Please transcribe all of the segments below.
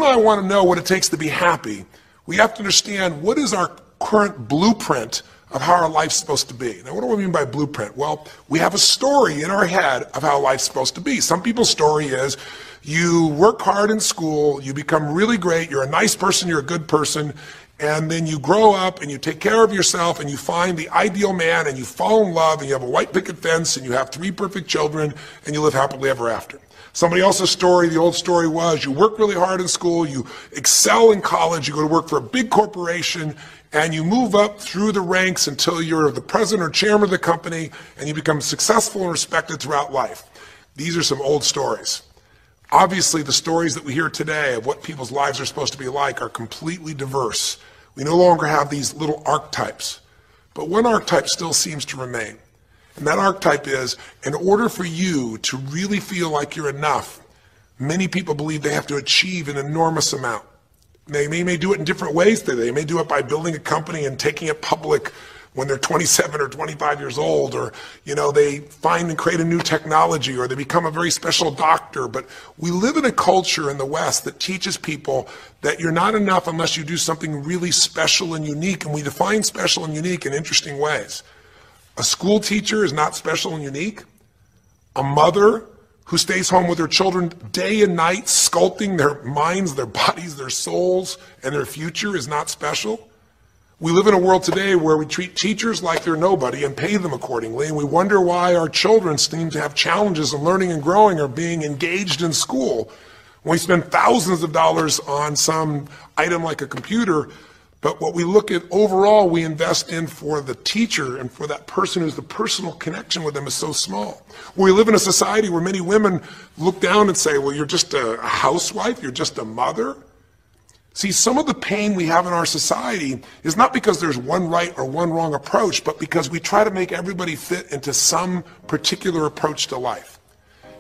and I want to know what it takes to be happy, we have to understand what is our current blueprint of how our life's supposed to be. Now, what do I mean by blueprint? Well, we have a story in our head of how life's supposed to be. Some people's story is you work hard in school, you become really great, you're a nice person, you're a good person, and then you grow up and you take care of yourself and you find the ideal man and you fall in love and you have a white picket fence and you have 3 perfect children and you live happily ever after. Somebody else's story, the old story was you work really hard in school, you excel in college, you go to work for a big corporation, and you move up through the ranks until you're the president or chairman of the company and you become successful and respected throughout life. These are some old stories. Obviously, the stories that we hear today of what people's lives are supposed to be like are completely diverse. We no longer have these little archetypes, but one archetype still seems to remain. And that archetype is, in order for you to really feel like you're enough, many people believe they have to achieve an enormous amount. They may do it in different ways today. They may do it by building a company and taking it public when they're 27 or 25 years old, or they find and create a new technology, or they become a very special doctor. But we live in a culture in the West that teaches people that you're not enough unless you do something really special and unique, and we define special and unique in interesting ways. A school teacher is not special and unique. A mother who stays home with her children day and night, sculpting their minds, their bodies, their souls, and their future is not special. We live in a world today where we treat teachers like they're nobody and pay them accordingly, and we wonder why our children seem to have challenges in learning and growing or being engaged in school. When we spend thousands of dollars on some item like a computer, but what we look at overall we invest in for the teacher and for that person who's the personal connection with them is so small. We live in a society where many women look down and say, well, you're just a housewife, you're just a mother. See, some of the pain we have in our society is not because there's one right or one wrong approach, but because we try to make everybody fit into some particular approach to life.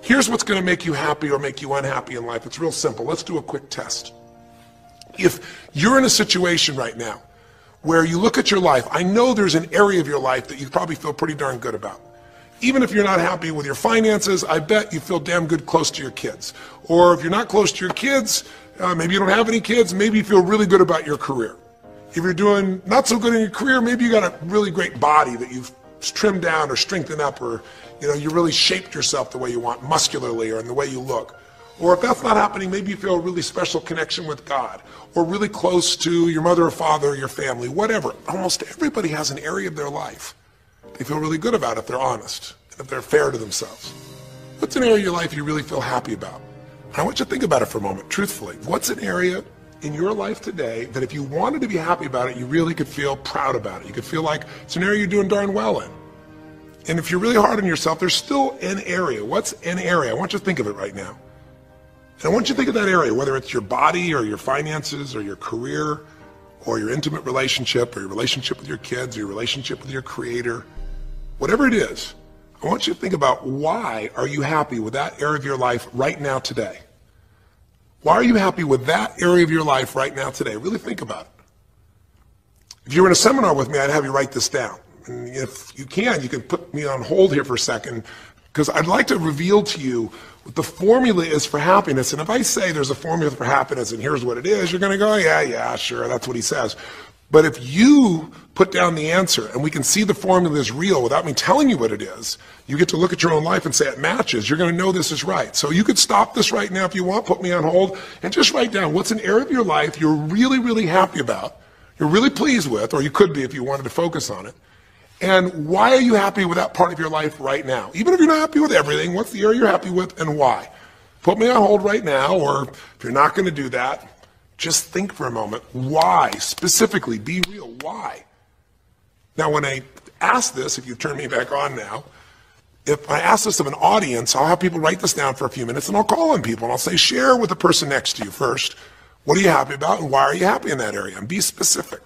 Here's what's going to make you happy or make you unhappy in life. It's real simple. Let's do a quick test. If you're in a situation right now where you look at your life, I know there's an area of your life that you probably feel pretty darn good about. Even if you're not happy with your finances, I bet you feel damn good close to your kids. Or if you're not close to your kids, maybe you don't have any kids, maybe you feel really good about your career. If you're doing not so good in your career, maybe you got a really great body that you've trimmed down or strengthened up, or you really shaped yourself the way you want, muscularly, or in the way you look. Or if that's not happening, maybe you feel a really special connection with God, or really close to your mother or father or your family, whatever. Almost everybody has an area of their life they feel really good about if they're honest, and if they're fair to themselves. What's an area of your life you really feel happy about? I want you to think about it for a moment, truthfully. What's an area in your life today that if you wanted to be happy about it, you really could feel proud about it? You could feel like it's an area you're doing darn well in. And if you're really hard on yourself, there's still an area. What's an area? I want you to think of it right now. And I want you to think of that area, whether it's your body or your finances or your career or your intimate relationship or your relationship with your kids or your relationship with your creator, whatever it is. I want you to think about, why are you happy with that area of your life right now today? Why are you happy with that area of your life right now today? Really think about it. If you were in a seminar with me, I'd have you write this down. And if you can put me on hold here for a second, because I'd like to reveal to you what the formula is for happiness. And if I say there's a formula for happiness and here's what it is, you're going to go, yeah, sure, that's what he says. But if you put down the answer and we can see the formula is real without me telling you what it is, you get to look at your own life and say it matches. You're going to know this is right. So you could stop this right now if you want, put me on hold, and just write down what's an area of your life you're really, really happy about, you're really pleased with, or you could be if you wanted to focus on it. And why are you happy with that part of your life right now? Even if you're not happy with everything, what's the area you're happy with and why? Put me on hold right now, or if you're not going to do that, just think for a moment. Why? Specifically, be real. Why? Now, when I ask this, if you turn me back on now, if I ask this of an audience, I'll have people write this down for a few minutes, and I'll call on people, and I'll say, share with the person next to you first. What are you happy about, and why are you happy in that area? And be specific.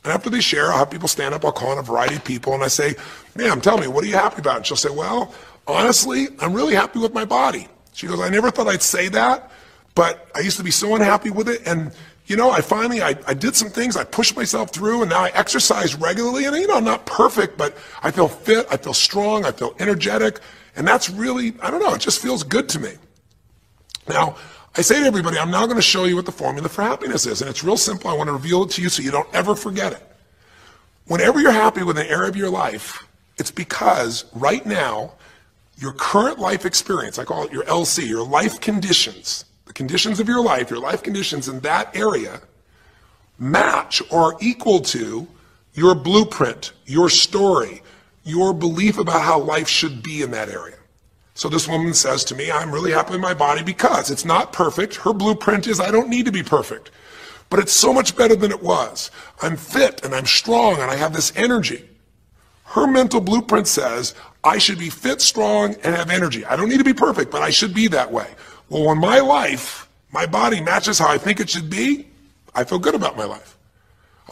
And after they share, I'll have people stand up, I'll call on a variety of people, and I say, ma'am, tell me, what are you happy about? And she'll say, well, honestly, I'm really happy with my body. She goes, I never thought I'd say that, but I used to be so unhappy with it, and I did some things, I pushed myself through, and now I exercise regularly, and I'm not perfect, but I feel fit, I feel strong, I feel energetic, and that's really, I don't know, it just feels good to me. Now, I say to everybody, I'm now going to show you what the formula for happiness is. And it's real simple. I want to reveal it to you so you don't ever forget it. Whenever you're happy with an area of your life, it's because right now, your current life experience, I call it your LC, your life conditions, the conditions of your life conditions in that area match or are equal to your blueprint, your story, your belief about how life should be in that area. So this woman says to me, I'm really happy with my body because it's not perfect. Her blueprint is I don't need to be perfect, but it's so much better than it was. I'm fit and I'm strong and I have this energy. Her mental blueprint says I should be fit, strong, and have energy. I don't need to be perfect, but I should be that way. Well, when my life, my body matches how I think it should be, I feel good about my life.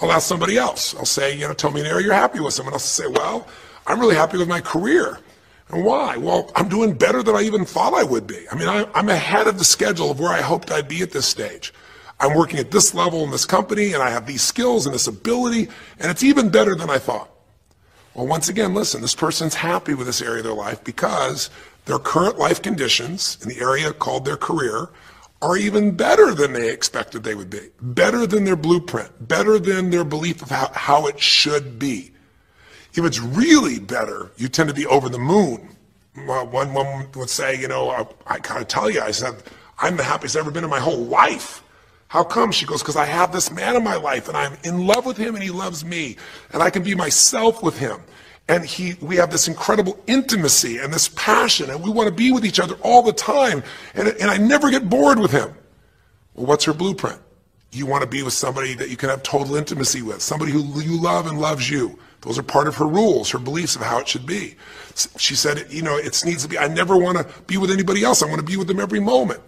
I'll ask somebody else. I'll say, tell me an area you're happy with. Someone else will say, well, I'm really happy with my career. And why? Well, I'm doing better than I even thought I would be. I mean, I'm ahead of the schedule of where I hoped I'd be at this stage. I'm working at this level in this company, and I have these skills and this ability, and it's even better than I thought. Well, once again, listen, this person's happy with this area of their life because their current life conditions in the area called their career are even better than they expected they would be, better than their blueprint, better than their belief of how it should be. If it's really better, you tend to be over the moon. One woman would say, I gotta tell you, I said, I'm the happiest I've ever been in my whole life. How come? She goes, because I have this man in my life and I'm in love with him and he loves me and I can be myself with him. And we have this incredible intimacy and this passion and we want to be with each other all the time and I never get bored with him. Well, what's her blueprint? You want to be with somebody that you can have total intimacy with, somebody who you love and loves you. Those are part of her rules, her beliefs of how it should be. She said, it needs to be, I never want to be with anybody else. I want to be with them every moment.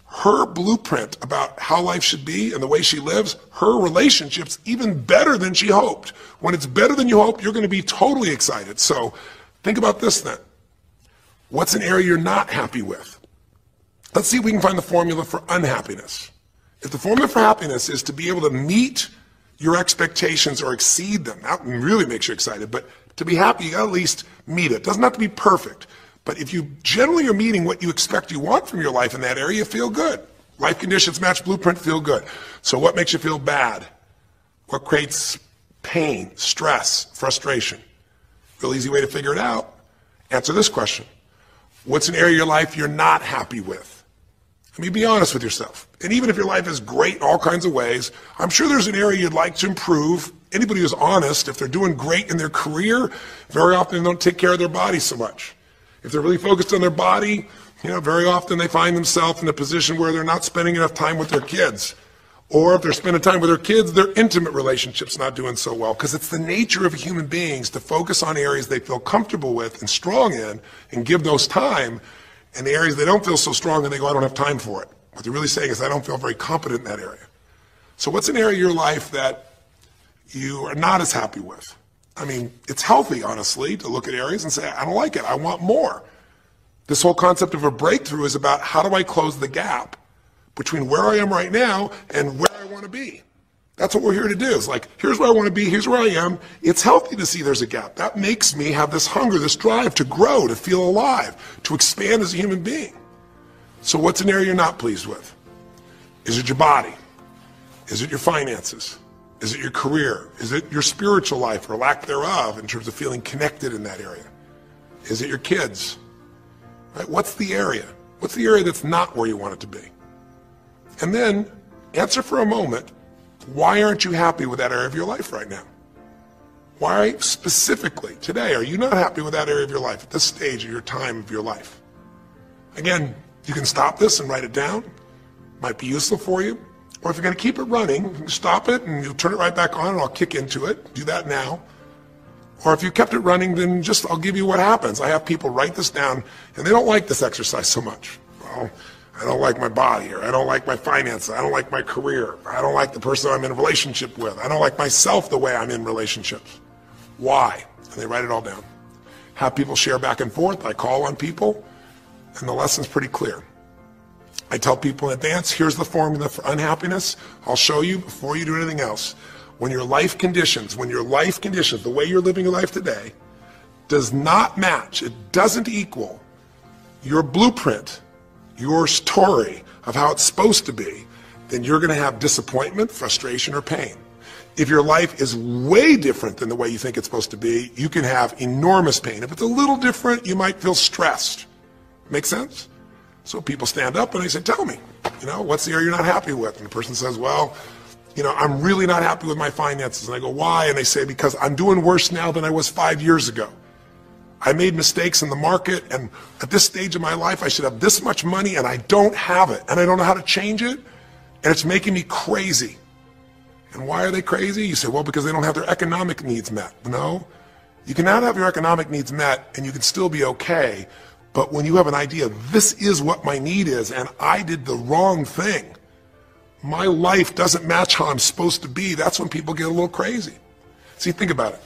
Her blueprint about how life should be and the way she lives, her relationship's even better than she hoped. When it's better than you hope, you're going to be totally excited. So think about this then. What's an area you're not happy with? Let's see if we can find the formula for unhappiness. If the formula for happiness is to be able to meet your expectations or exceed them, that really makes you excited, but to be happy, you got to at least meet it. It doesn't have to be perfect. But if you generally are meeting what you expect you want from your life in that area, you feel good. Life conditions match blueprint, feel good. So what makes you feel bad? What creates pain, stress, frustration? Real easy way to figure it out. Answer this question. What's an area of your life you're not happy with? I mean, be honest with yourself. And even if your life is great in all kinds of ways, I'm sure there's an area you'd like to improve. Anybody who's honest, if they're doing great in their career, very often they don't take care of their body so much. If they're really focused on their body, very often they find themselves in a position where they're not spending enough time with their kids. Or if they're spending time with their kids, their intimate relationship's not doing so well. Because it's the nature of human beings to focus on areas they feel comfortable with and strong in and give those time. And the areas they don't feel so strong and they go, I don't have time for it. What they're really saying is, I don't feel very competent in that area. So what's an area of your life that you are not as happy with? I mean, it's healthy, honestly, to look at areas and say, I don't like it, I want more. This whole concept of a breakthrough is about how do I close the gap between where I am right now and where I want to be. That's what we're here to do. It's like, here's where I want to be, here's where I am. It's healthy to see there's a gap. That makes me have this hunger, this drive to grow, to feel alive, to expand as a human being. So what's an area you're not pleased with? Is it your body? Is it your finances? Is it your career? Is it your spiritual life or lack thereof in terms of feeling connected in that area? Is it your kids? Right? What's the area? What's the area that's not where you want it to be? And then answer for a moment, why aren't you happy with that area of your life right now? Why specifically today are you not happy with that area of your life at this stage of your time of your life? Again, you can stop this and write it down. Might be useful for you. Or if you're going to keep it running, you can stop it and you'll turn it right back on and I'll kick into it. Do that now. Or if you kept it running, then I'll give you what happens. I have people write this down and they don't like this exercise so much. Well, I don't like my body, or I don't like my finances, I don't like my career, I don't like the person I'm in a relationship with, I don't like myself the way I'm in relationships. Why? And they write it all down. Have people share back and forth. I call on people and the lesson's pretty clear. I tell people in advance, here's the formula for unhappiness. I'll show you before you do anything else. When your life conditions, the way you're living your life today, does not match, it doesn't equal your blueprint, your story of how it's supposed to be, then you're going to have disappointment, frustration, or pain. If your life is way different than the way you think it's supposed to be, you can have enormous pain. If it's a little different, you might feel stressed. Make sense? So people stand up and they say, tell me, what's the area you're not happy with? And the person says, well, I'm really not happy with my finances. And I go, why? And they say, because I'm doing worse now than I was 5 years ago. I made mistakes in the market, and at this stage of my life, I should have this much money, and I don't have it, and I don't know how to change it, and it's making me crazy. And why are they crazy? You say, well, because they don't have their economic needs met. No, you can not have your economic needs met, and you can still be okay, but when you have an idea, this is what my need is, and I did the wrong thing, my life doesn't match how I'm supposed to be, that's when people get a little crazy. See, think about it.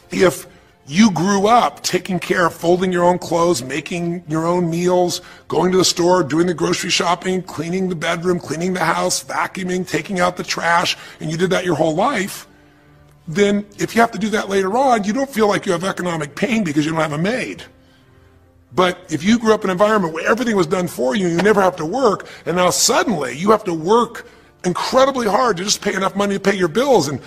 If you grew up taking care of folding your own clothes, making your own meals, going to the store, doing the grocery shopping, cleaning the bedroom, cleaning the house, vacuuming, taking out the trash, and you did that your whole life, then if you have to do that later on, you don't feel like you have economic pain because you don't have a maid. But if you grew up in an environment where everything was done for you, you never have to work, and now suddenly you have to work incredibly hard to just pay enough money to pay your bills, and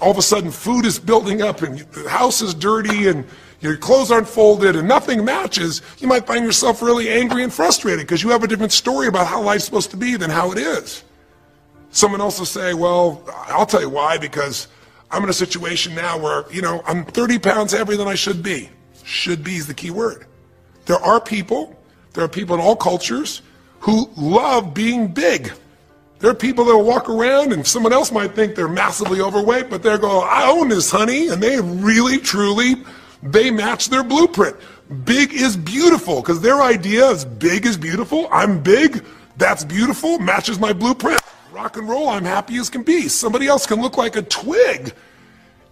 all of a sudden food is building up and the house is dirty and your clothes aren't folded and nothing matches, you might find yourself really angry and frustrated because you have a different story about how life's supposed to be than how it is. Someone else will say, well, I'll tell you why, because I'm in a situation now where, I'm 30 pounds heavier than I should be. Should be is the key word. There are people in all cultures who love being big. There are people that will walk around and someone else might think they're massively overweight, but they're going, I own this, honey, and they really, truly, they match their blueprint. Big is beautiful, because their idea is big is beautiful. I'm big, that's beautiful, matches my blueprint. Rock and roll, I'm happy as can be. Somebody else can look like a twig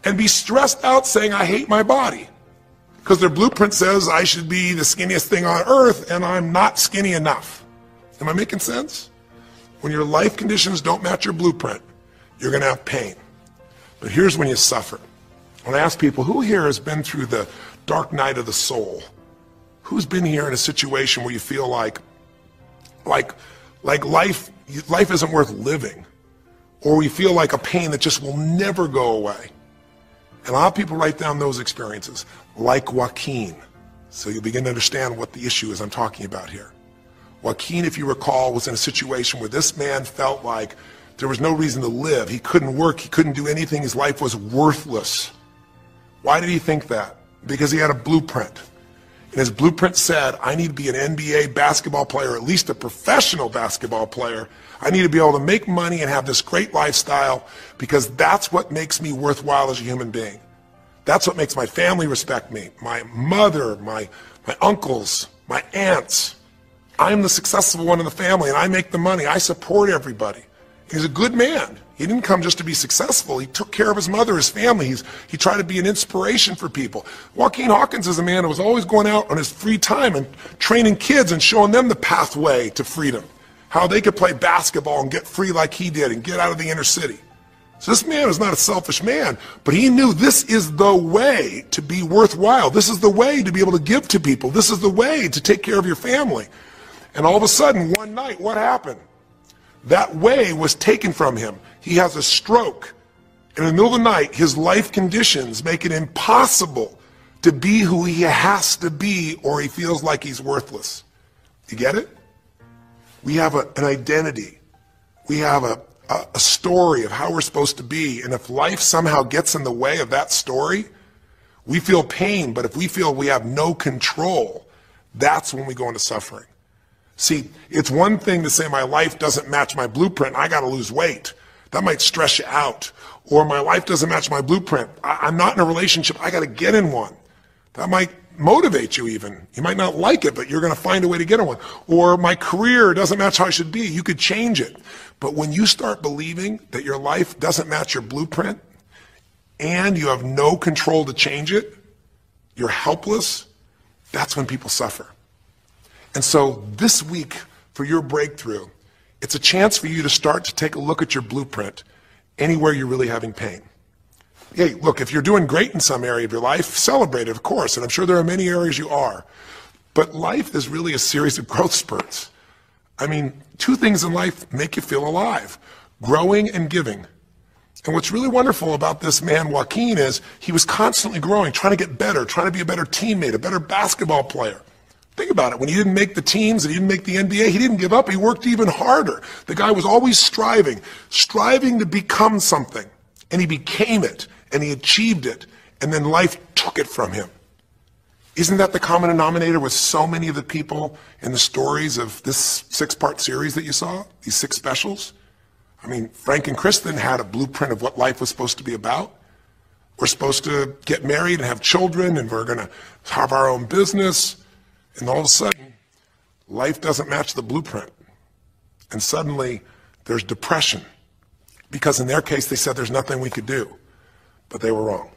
and be stressed out saying, I hate my body, because their blueprint says I should be the skinniest thing on earth, and I'm not skinny enough. Am I making sense? When your life conditions don't match your blueprint, you're going to have pain. But here's when you suffer. When I ask people, who here has been through the dark night of the soul? Who's been here in a situation where you feel like life isn't worth living, or we feel like a pain that just will never go away? And a lot of people write down those experiences, like Joaquin. So you'll begin to understand what the issue is I'm talking about here. Joaquin, if you recall, was in a situation where this man felt like there was no reason to live. He couldn't work, he couldn't do anything, his life was worthless. Why did he think that? Because he had a blueprint. And his blueprint said, I need to be an NBA basketball player, at least a professional basketball player. I need to be able to make money and have this great lifestyle, because that's what makes me worthwhile as a human being. That's what makes my family respect me. My mother, my uncles, my aunts. I'm the successful one in the family, and I make the money. I support everybody. He's a good man. He didn't come just to be successful. He took care of his mother, his family. He tried to be an inspiration for people. Joaquin Hawkins is a man who was always going out on his free time and training kids and showing them the pathway to freedom, how they could play basketball and get free like he did and get out of the inner city. So this man was not a selfish man, but he knew this is the way to be worthwhile. This is the way to be able to give to people. This is the way to take care of your family. And all of a sudden, one night, what happened? That way was taken from him. He has a stroke. And in the middle of the night, his life conditions make it impossible to be who he has to be, or he feels like he's worthless. You get it? We have an identity. We have a story of how we're supposed to be. And if life somehow gets in the way of that story, we feel pain. But if we feel we have no control, that's when we go into suffering. See, it's one thing to say my life doesn't match my blueprint, I got to lose weight. That might stress you out. Or my life doesn't match my blueprint, I'm not in a relationship, I got to get in one. That might motivate you even. You might not like it, but you're going to find a way to get in one. Or my career doesn't match how I should be, you could change it. But when you start believing that your life doesn't match your blueprint, and you have no control to change it, you're helpless, that's when people suffer. And so this week, for your breakthrough, it's a chance for you to start to take a look at your blueprint anywhere you're really having pain. Hey, look, if you're doing great in some area of your life, celebrate it, of course, and I'm sure there are many areas you are. But life is really a series of growth spurts. I mean, two things in life make you feel alive: growing and giving. And what's really wonderful about this man, Joaquin, is he was constantly growing, trying to get better, trying to be a better teammate, a better basketball player. Think about it. When he didn't make the teams and he didn't make the NBA, he didn't give up. He worked even harder. The guy was always striving to become something. And he became it, and he achieved it, and then life took it from him. Isn't that the common denominator with so many of the people in the stories of this 6-part series that you saw, these 6 specials? I mean, Frank and Kristen had a blueprint of what life was supposed to be about. We're supposed to get married and have children, and we're going to have our own business. And all of a sudden, life doesn't match the blueprint. And suddenly, there's depression. Because in their case, they said there's nothing we could do. But they were wrong.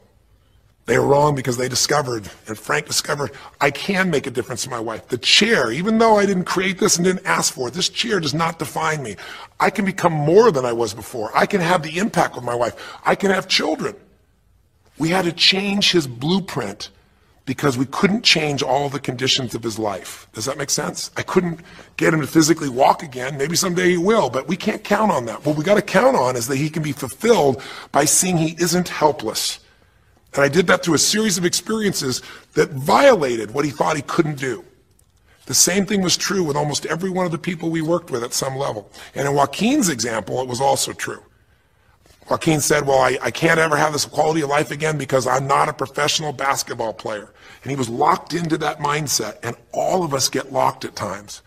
They were wrong because they discovered, and Frank discovered, I can make a difference in my wife. The chair, even though I didn't create this and didn't ask for it, this chair does not define me. I can become more than I was before. I can have the impact with my wife. I can have children. We had to change his blueprint because we couldn't change all the conditions of his life. Does that make sense? I couldn't get him to physically walk again. Maybe someday he will, but we can't count on that. What we got to count on is that he can be fulfilled by seeing he isn't helpless. And I did that through a series of experiences that violated what he thought he couldn't do. The same thing was true with almost every one of the people we worked with at some level. And in Joaquin's example, it was also true. Joaquin said, well, I can't ever have this quality of life again because I'm not a professional basketball player. And he was locked into that mindset, and all of us get locked at times.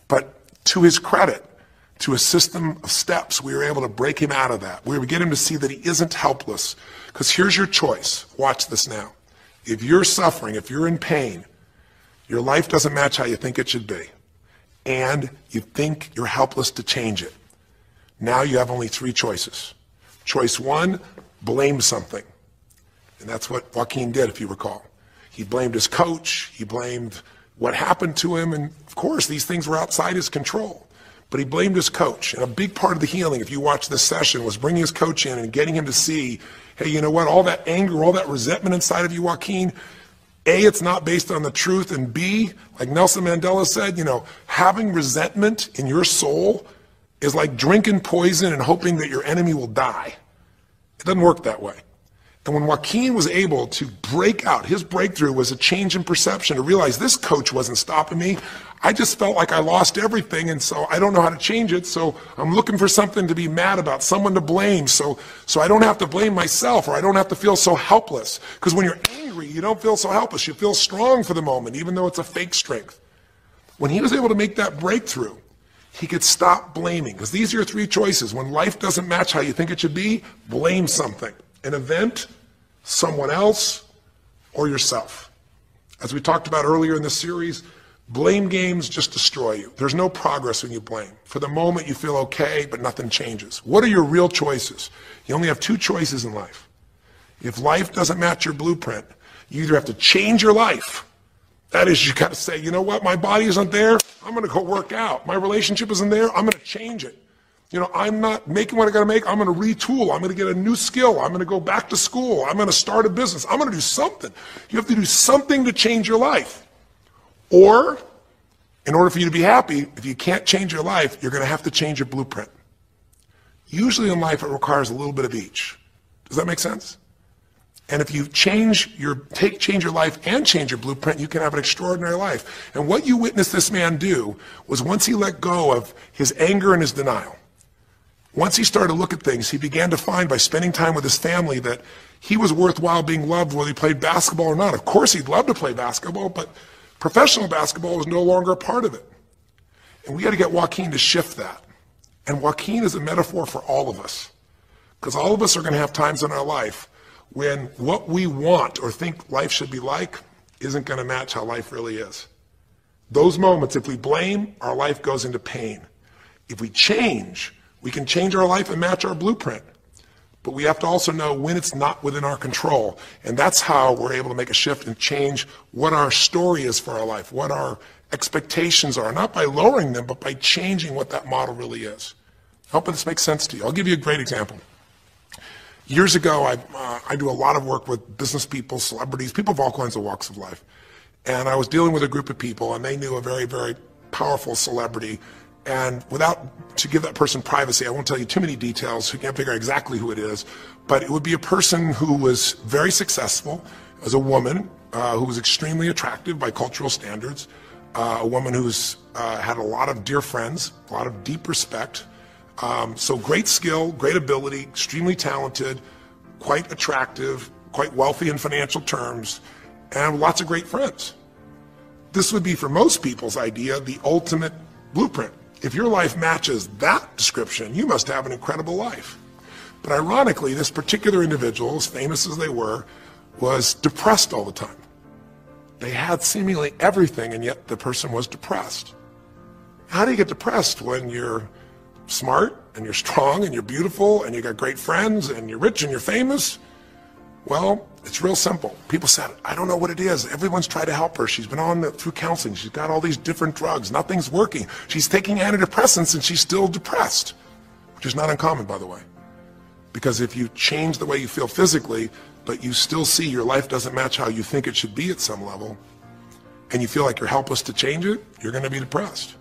But to his credit, to a system of steps, we were able to break him out of that. We were able to get him to see that he isn't helpless. Because here's your choice. Watch this now. If you're suffering, if you're in pain, your life doesn't match how you think it should be, and you think you're helpless to change it, now you have only 3 choices. Choice 1, blame something. And that's what Joaquin did, if you recall. He blamed his coach. He blamed what happened to him. And of course, these things were outside his control. But he blamed his coach. And a big part of the healing, if you watch this session, was bringing his coach in and getting him to see, hey, you know what, all that anger, all that resentment inside of you, Joaquin, A, it's not based on the truth, and B, like Nelson Mandela said, you know, having resentment in your soul is like drinking poison and hoping that your enemy will die. It doesn't work that way. And when Joaquin was able to break out, his breakthrough was a change in perception, to realize this coach wasn't stopping me. I just felt like I lost everything, and so I don't know how to change it, so I'm looking for something to be mad about, someone to blame, so I don't have to blame myself, or I don't have to feel so helpless. Because when you're angry, you don't feel so helpless. You feel strong for the moment, even though it's a fake strength. When he was able to make that breakthrough, he could stop blaming. Because these are your 3 choices. When life doesn't match how you think it should be, blame something. An event, someone else, or yourself. As we talked about earlier in this series, blame games just destroy you. There's no progress when you blame. For the moment, you feel okay, but nothing changes. What are your real choices? You only have 2 choices in life. If life doesn't match your blueprint, you either have to change your life. That is, you got to say, you know what, my body isn't there, I'm going to go work out. My relationship isn't there, I'm going to change it. You know, I'm not making what I got to make. I'm going to retool. I'm going to get a new skill. I'm going to go back to school. I'm going to start a business. I'm going to do something. You have to do something to change your life. Or, in order for you to be happy, if you can't change your life, you're going to have to change your blueprint. Usually in life, it requires a little bit of each. Does that make sense? And if you change your life and change your blueprint, you can have an extraordinary life. And what you witnessed this man do was, once he let go of his anger and his denial, once he started to look at things, he began to find, by spending time with his family, that he was worthwhile being loved whether he played basketball or not. Of course, he'd love to play basketball, but professional basketball was no longer a part of it. And we got to get Joaquin to shift that. And Joaquin is a metaphor for all of us. Because all of us are going to have times in our life when what we want or think life should be like isn't going to match how life really is. Those moments, if we blame, our life goes into pain. If we change, we can change our life and match our blueprint. But we have to also know when it's not within our control. And that's how we're able to make a shift and change what our story is for our life, what our expectations are, not by lowering them, but by changing what that model really is. I hope this makes sense to you. I'll give you a great example. Years ago, I do a lot of work with business people, celebrities, people of all kinds of walks of life. And I was dealing with a group of people, and they knew a very, very powerful celebrity. And to give that person privacy, I won't tell you too many details, you can't figure out exactly who it is, but it would be a person who was very successful as a woman, who was extremely attractive by cultural standards, a woman who's had a lot of dear friends, a lot of deep respect, so great skill, great ability, extremely talented, quite attractive, quite wealthy in financial terms, and lots of great friends. This would be, for most people's idea, the ultimate blueprint. If your life matches that description, you must have an incredible life. But ironically, this particular individual, as famous as they were, was depressed all the time. They had seemingly everything, and yet the person was depressed. How do you get depressed when you're smart, and you're strong, and you're beautiful, and you got great friends, and you're rich, and you're famous? Well, it's real simple. People said, I don't know what it is. Everyone's tried to help her. She's been through counseling. She's got all these different drugs. Nothing's working. She's taking antidepressants and she's still depressed, which is not uncommon, by the way. Because if you change the way you feel physically, but you still see your life doesn't match how you think it should be at some level, and you feel like you're helpless to change it, you're going to be depressed.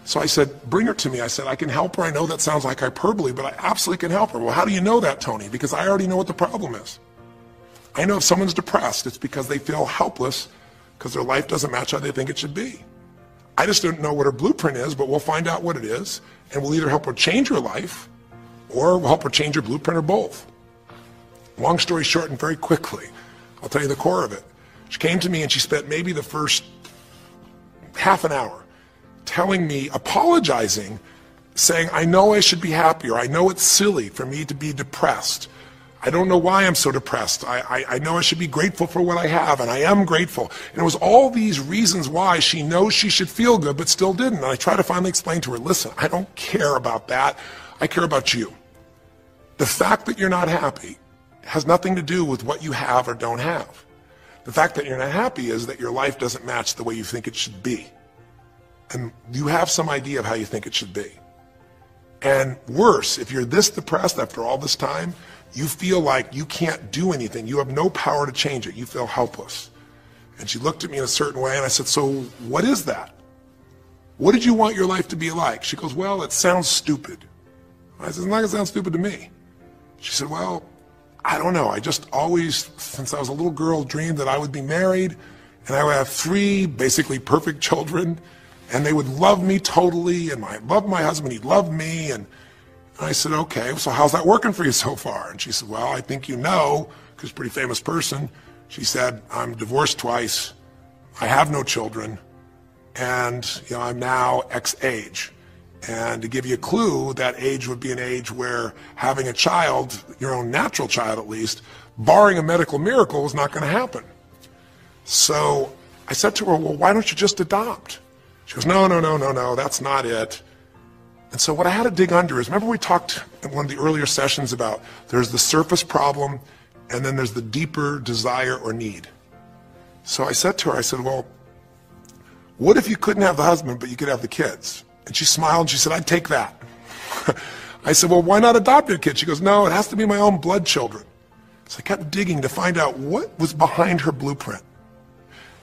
So I said, bring her to me. I said, I can help her. I know that sounds like hyperbole, but I absolutely can help her. Well, how do you know that, Tony? Because I already know what the problem is. I know if someone's depressed, it's because they feel helpless because their life doesn't match how they think it should be. I just don't know what her blueprint is, but we'll find out what it is, and we'll either help her change her life, or we'll help her change her blueprint, or both. Long story short, and very quickly, I'll tell you the core of it. She came to me and she spent maybe the first half an hour telling me, apologizing, saying, I know I should be happier. I know it's silly for me to be depressed. I don't know why I'm so depressed. I know I should be grateful for what I have, and I am grateful. And it was all these reasons why she knows she should feel good, but still didn't. And I tried to finally explain to her, listen, I don't care about that. I care about you. The fact that you're not happy has nothing to do with what you have or don't have. The fact that you're not happy is that your life doesn't match the way you think it should be. And you have some idea of how you think it should be. And worse, if you're this depressed after all this time, you feel like you can't do anything. You have no power to change it. You feel helpless. And she looked at me in a certain way, and I said, so what is that? What did you want your life to be like? She goes, well, it sounds stupid. I said, it's not going to sound stupid to me. She said, well, I don't know. I just always, since I was a little girl, dreamed that I would be married, and I would have 3 basically perfect children, and they would love me totally, and I loved my husband, he'd love me. And I said, okay, so how's that working for you so far? And she said, well, I think you know, because she's a pretty famous person. She said, I'm divorced twice, I have no children, and I'm now X age. And to give you a clue, that age would be an age where having a child, your own natural child at least, barring a medical miracle, is not going to happen. So I said to her, well, why don't you just adopt? She goes, no, that's not it. And so what I had to dig under is, remember we talked in one of the earlier sessions about there's the surface problem and then there's the deeper desire or need. So I said to her, I said, well, what if you couldn't have the husband but you could have the kids? And she smiled and she said, I'd take that. I said, well, why not adopt your kid? She goes, no, it has to be my own blood children. So I kept digging to find out what was behind her blueprint.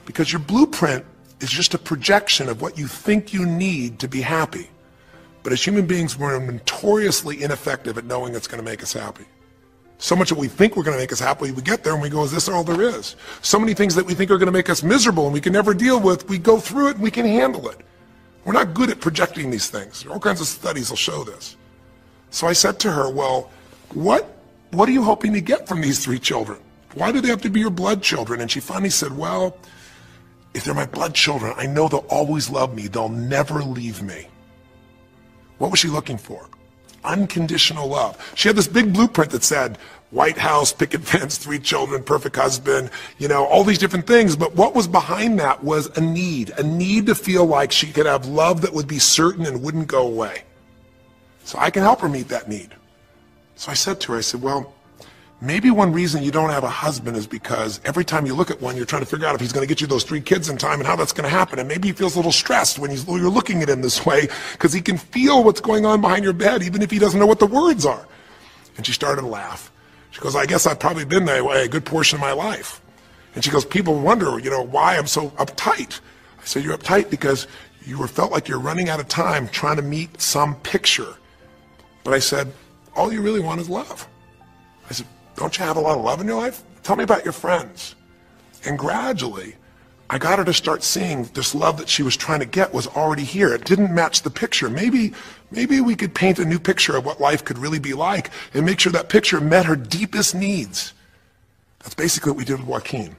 Because your blueprint is just a projection of what you think you need to be happy. But as human beings, we're notoriously ineffective at knowing it's going to make us happy. So much that we think we're going to make us happy, we get there and we go, is this all there is? So many things that we think are going to make us miserable and we can never deal with, we go through it and we can handle it. We're not good at projecting these things. All kinds of studies will show this. So I said to her, well, what are you hoping to get from these 3 children? Why do they have to be your blood children? And she finally said, well, if they're my blood children, I know they'll always love me. They'll never leave me. What was she looking for? Unconditional love. She had this big blueprint that said, White House, picket fence, 3 children, perfect husband, all these different things. But what was behind that was a need to feel like she could have love that would be certain and wouldn't go away. So I can help her meet that need. So I said to her, I said, well, maybe one reason you don't have a husband is because every time you look at one, you're trying to figure out if he's going to get you those 3 kids in time and how that's going to happen. And maybe he feels a little stressed when you're looking at him this way because he can feel what's going on behind your bed, even if he doesn't know what the words are. And she started to laugh. She goes, I guess I've probably been that way a good portion of my life. And she goes, people wonder, why I'm so uptight. I said, you're uptight because You felt like you're running out of time trying to meet some picture. But I said, all you really want is love. I said, don't you have a lot of love in your life? Tell me about your friends. And gradually, I got her to start seeing this love that she was trying to get was already here. It didn't match the picture. Maybe we could paint a new picture of what life could really be like and make sure that picture met her deepest needs. That's basically what we did with Joaquin.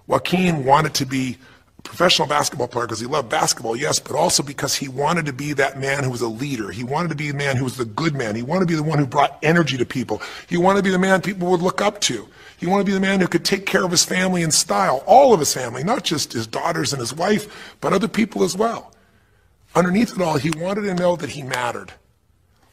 Joaquin wanted to be a professional basketball player because he loved basketball, yes, but also because he wanted to be that man who was a leader. He wanted to be the man who was the good man. He wanted to be the one who brought energy to people. He wanted to be the man people would look up to. He wanted to be the man who could take care of his family in style, all of his family, not just his daughters and his wife, but other people as well. Underneath it all, he wanted to know that he mattered.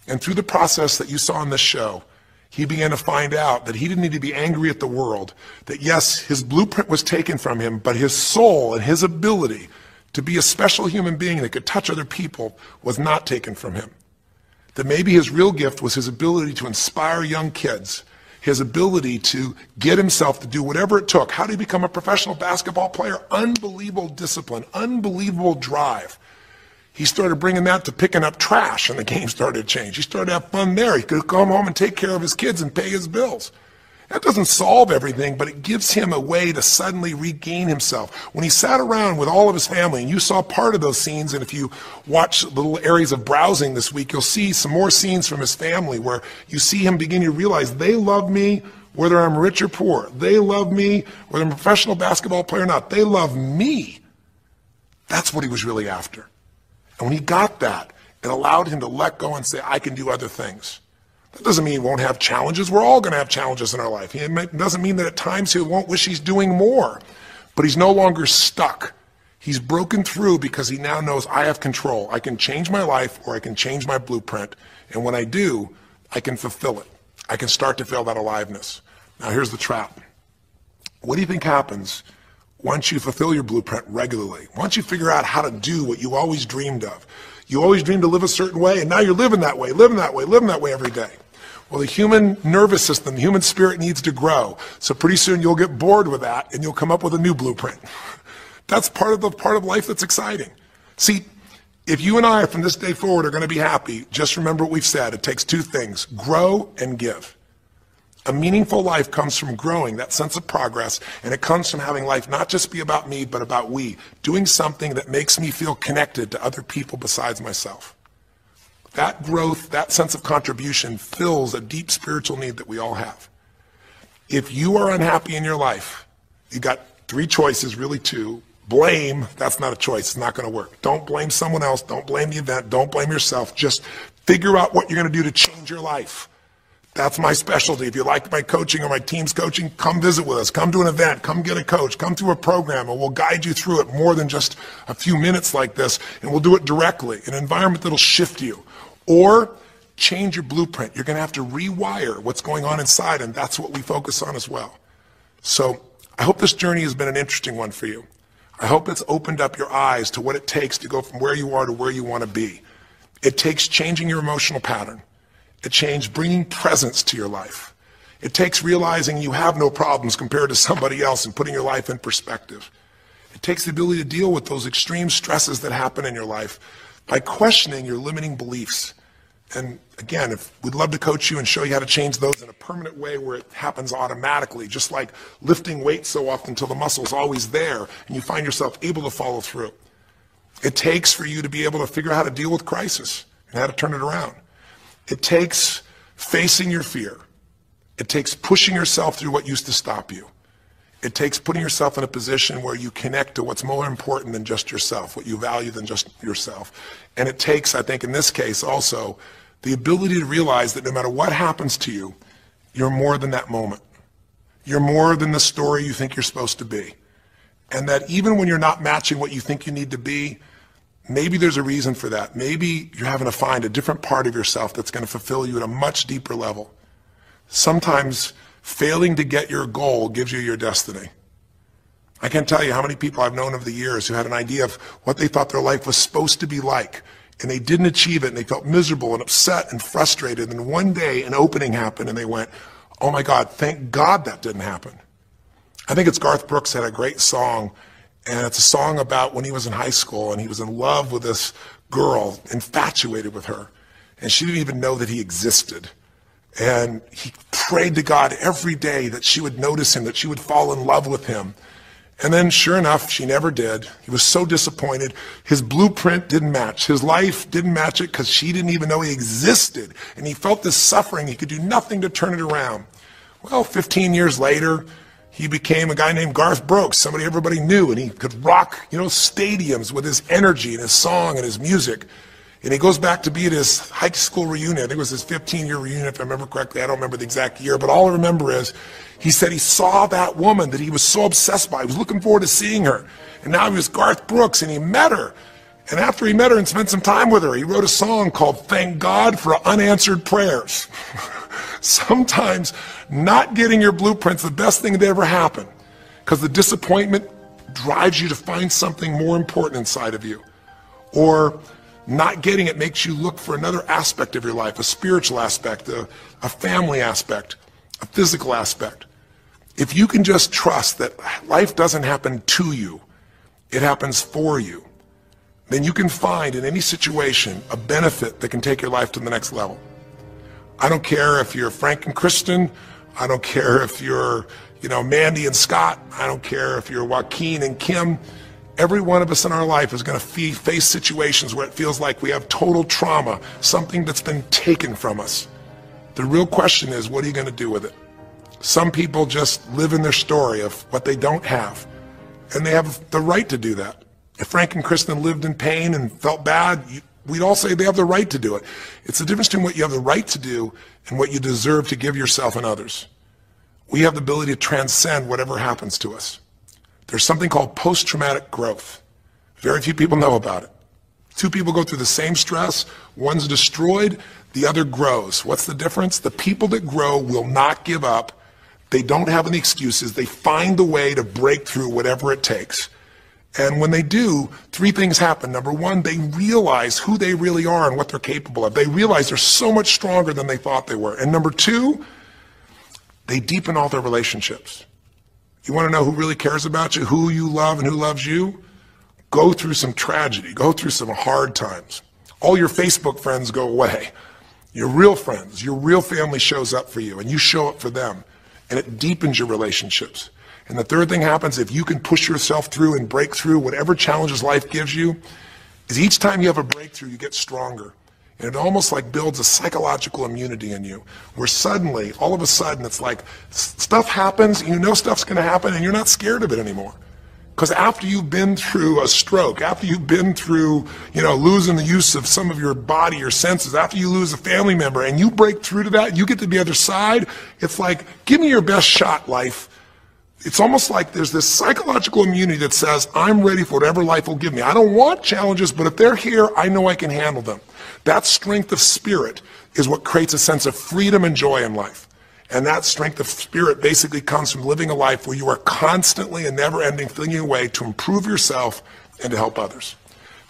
And through the process that you saw in this show, he began to find out that he didn't need to be angry at the world, that yes, his blueprint was taken from him, but his soul and his ability to be a special human being that could touch other people was not taken from him. That maybe his real gift was his ability to inspire young kids, his ability to get himself to do whatever it took. How did he become a professional basketball player? Unbelievable discipline, unbelievable drive. He started bringing that to picking up trash, and the game started to change. He started to have fun there. He could come home and take care of his kids and pay his bills. That doesn't solve everything, but it gives him a way to suddenly regain himself. When he sat around with all of his family, and you saw part of those scenes, and if you watch little areas of browsing this week, you'll see some more scenes from his family where you see him begin to realize they love me whether I'm rich or poor. They love me whether I'm a professional basketball player or not. They love me. That's what he was really after. And when he got that, it allowed him to let go and say, I can do other things. That doesn't mean he won't have challenges. We're all going to have challenges in our life. It doesn't mean that at times he won't wish he's doing more. But he's no longer stuck. He's broken through because he now knows I have control. I can change my life or I can change my blueprint. And when I do, I can fulfill it. I can start to feel that aliveness. Now here's the trap. What do you think happens once you fulfill your blueprint regularly? Once you figure out how to do what you always dreamed of? You always dreamed to live a certain way, and now you're living that way, living that way, living that way every day. Well, the human nervous system, the human spirit needs to grow. So pretty soon you'll get bored with that, and you'll come up with a new blueprint. That's part of life that's exciting. See, if you and I from this day forward are going to be happy, just remember what we've said. It takes two things, grow and give. A meaningful life comes from growing, that sense of progress, and it comes from having life not just be about me, but about we, doing something that makes me feel connected to other people besides myself. That growth, that sense of contribution fills a deep spiritual need that we all have. If you are unhappy in your life, you got three choices, really two. Blame, that's not a choice, it's not going to work. Don't blame someone else, don't blame the event, don't blame yourself. Just figure out what you're going to do to change your life. That's my specialty. If you like my coaching or my team's coaching, come visit with us. Come to an event. Come get a coach. Come through a program, and we'll guide you through it more than just a few minutes like this, and we'll do it directly, in an environment that'll shift you. Or change your blueprint. You're going to have to rewire what's going on inside, and that's what we focus on as well. So I hope this journey has been an interesting one for you. I hope it's opened up your eyes to what it takes to go from where you are to where you want to be. It takes changing your emotional pattern. It takes bringing presence to your life. It takes realizing you have no problems compared to somebody else and putting your life in perspective. It takes the ability to deal with those extreme stresses that happen in your life by questioning your limiting beliefs. And again, we'd love to coach you and show you how to change those in a permanent way where it happens automatically, just like lifting weights so often until the muscle's always there and you find yourself able to follow through. It takes for you to be able to figure out how to deal with crisis and how to turn it around. It takes facing your fear. It takes pushing yourself through what used to stop you. It takes putting yourself in a position where you connect to what's more important than just yourself, what you value than just yourself. And it takes, I think in this case also, the ability to realize that no matter what happens to you, you're more than that moment. You're more than the story you think you're supposed to be. And that even when you're not matching what you think you need to be, maybe there's a reason for that. Maybe you're having to find a different part of yourself that's going to fulfill you at a much deeper level. Sometimes failing to get your goal gives you your destiny. I can't tell you how many people I've known over the years who had an idea of what they thought their life was supposed to be like, and they didn't achieve it, and they felt miserable and upset and frustrated, and one day an opening happened, and they went, oh my God, thank God that didn't happen. I think it's Garth Brooks had a great song, And it's a song about when he was in high school and he was in love with this girl, infatuated with her. And she didn't even know that he existed. And he prayed to God every day that she would notice him, that she would fall in love with him. And then sure enough, she never did. He was so disappointed. His blueprint didn't match. His life didn't match it because she didn't even know he existed. And he felt this suffering. He could do nothing to turn it around. Well, 15 years later, he became a guy named Garth Brooks, somebody everybody knew, and he could rock, stadiums with his energy and his song and his music. And he goes back to be at his high school reunion. I think it was his 15-year reunion, if I remember correctly. I don't remember the exact year, but all I remember is he said he saw that woman that he was so obsessed by. He was looking forward to seeing her. And now he was Garth Brooks, and he met her. And after he met her and spent some time with her, he wrote a song called Thank God for Unanswered Prayers. Sometimes not getting your blueprint's the best thing that ever happened, because the disappointment drives you to find something more important inside of you. Or not getting it makes you look for another aspect of your life, a spiritual aspect, a family aspect, a physical aspect. If you can just trust that life doesn't happen to you, it happens for you, then you can find in any situation a benefit that can take your life to the next level. I don't care if you're Frank and Kristen. I don't care if you're, Mandy and Scott. I don't care if you're Joaquin and Kim. Every one of us in our life is going to face situations where it feels like we have total trauma, something that's been taken from us. The real question is, what are you going to do with it? Some people just live in their story of what they don't have, and they have the right to do that. If Frank and Kristen lived in pain and felt bad, we'd all say they have the right to do it. It's the difference between what you have the right to do and what you deserve to give yourself and others. We have the ability to transcend whatever happens to us. There's something called post-traumatic growth. Very few people know about it. Two people go through the same stress. One's destroyed, the other grows. What's the difference? The people that grow will not give up. They don't have any excuses. They find the way to break through whatever it takes. And when they do, three things happen. Number one, they realize who they really are and what they're capable of. They realize they're so much stronger than they thought they were. And number two, they deepen all their relationships. You want to know who really cares about you, who you love and who loves you? Go through some tragedy. Go through some hard times. All your Facebook friends go away. Your real friends, your real family shows up for you, and you show up for them. And it deepens your relationships. And the third thing happens, if you can push yourself through and break through whatever challenges life gives you, is each time you have a breakthrough, you get stronger. And it almost like builds a psychological immunity in you, where suddenly, all of a sudden, it's like stuff happens, you know stuff's going to happen, and you're not scared of it anymore. Because after you've been through a stroke, after you've been through, losing the use of some of your body, your senses, after you lose a family member, and you break through to that, you get to the other side, it's like, give me your best shot, life. It's almost like there's this psychological immunity that says, I'm ready for whatever life will give me. I don't want challenges, but if they're here, I know I can handle them. That strength of spirit is what creates a sense of freedom and joy in life. And that strength of spirit basically comes from living a life where you are constantly and never-ending flinging away to improve yourself and to help others.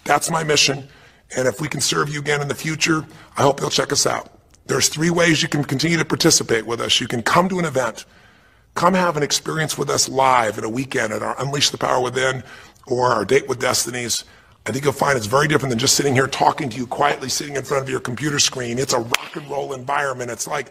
That's my mission. And if we can serve you again in the future, I hope you'll check us out. There's three ways you can continue to participate with us. You can come to an event. Come have an experience with us live at a weekend at our Unleash the Power Within or our Date with Destinies. I think you'll find it's very different than just sitting here talking to you quietly, sitting in front of your computer screen. It's a rock and roll environment. It's like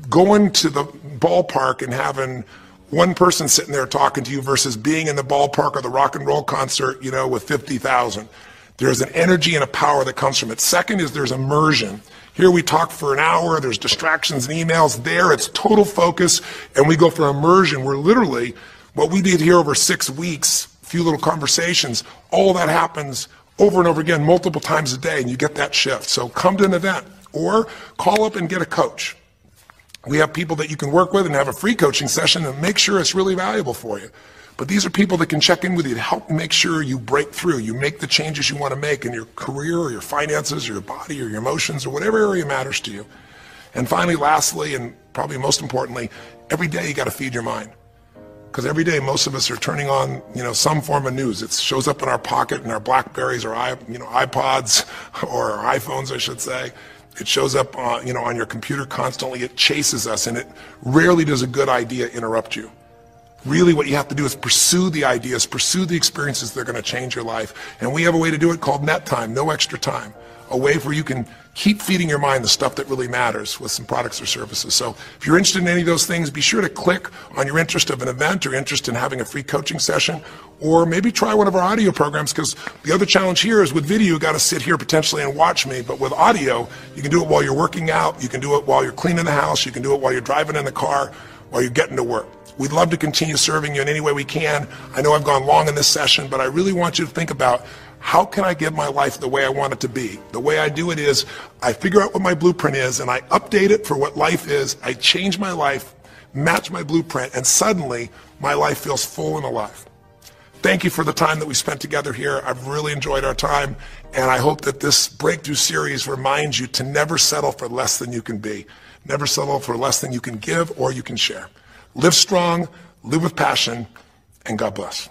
going to the ballpark and having one person sitting there talking to you versus being in the ballpark or the rock and roll concert, with 50,000. There's an energy and a power that comes from it. Second is there's immersion. Here we talk for an hour, there's distractions and emails. There it's total focus, and we go for immersion. We're literally, what we did here over 6 weeks, few little conversations, all that happens over and over again, multiple times a day, and you get that shift. So come to an event, or call up and get a coach. We have people that you can work with and have a free coaching session and make sure it's really valuable for you. But these are people that can check in with you to help make sure you break through, you make the changes you want to make in your career or your finances or your body or your emotions or whatever area matters to you. And finally, lastly, and probably most importantly, every day you got to feed your mind. Because every day most of us are turning on, some form of news. It shows up in our pocket, in our Blackberries or iPods or our iPhones, I should say. It shows up on your computer constantly. It chases us, and it rarely does a good idea interrupt you. Really what you have to do is pursue the ideas, pursue the experiences that are going to change your life. And we have a way to do it called net time, no extra time. A way where you can keep feeding your mind the stuff that really matters with some products or services. So if you're interested in any of those things, be sure to click on your interest of an event or interest in having a free coaching session, or maybe try one of our audio programs, because the other challenge here is with video, you got to sit here potentially and watch me, but with audio, you can do it while you're working out, you can do it while you're cleaning the house, you can do it while you're driving in the car, while you're getting to work. We'd love to continue serving you in any way we can. I know I've gone long in this session, but I really want you to think about, how can I get my life the way I want it to be? The way I do it is I figure out what my blueprint is and I update it for what life is. I change my life, match my blueprint, and suddenly my life feels full and alive. Thank you for the time that we spent together here. I've really enjoyed our time, and I hope that this breakthrough series reminds you to never settle for less than you can be. Never settle for less than you can give or you can share. Live strong, live with passion, and God bless.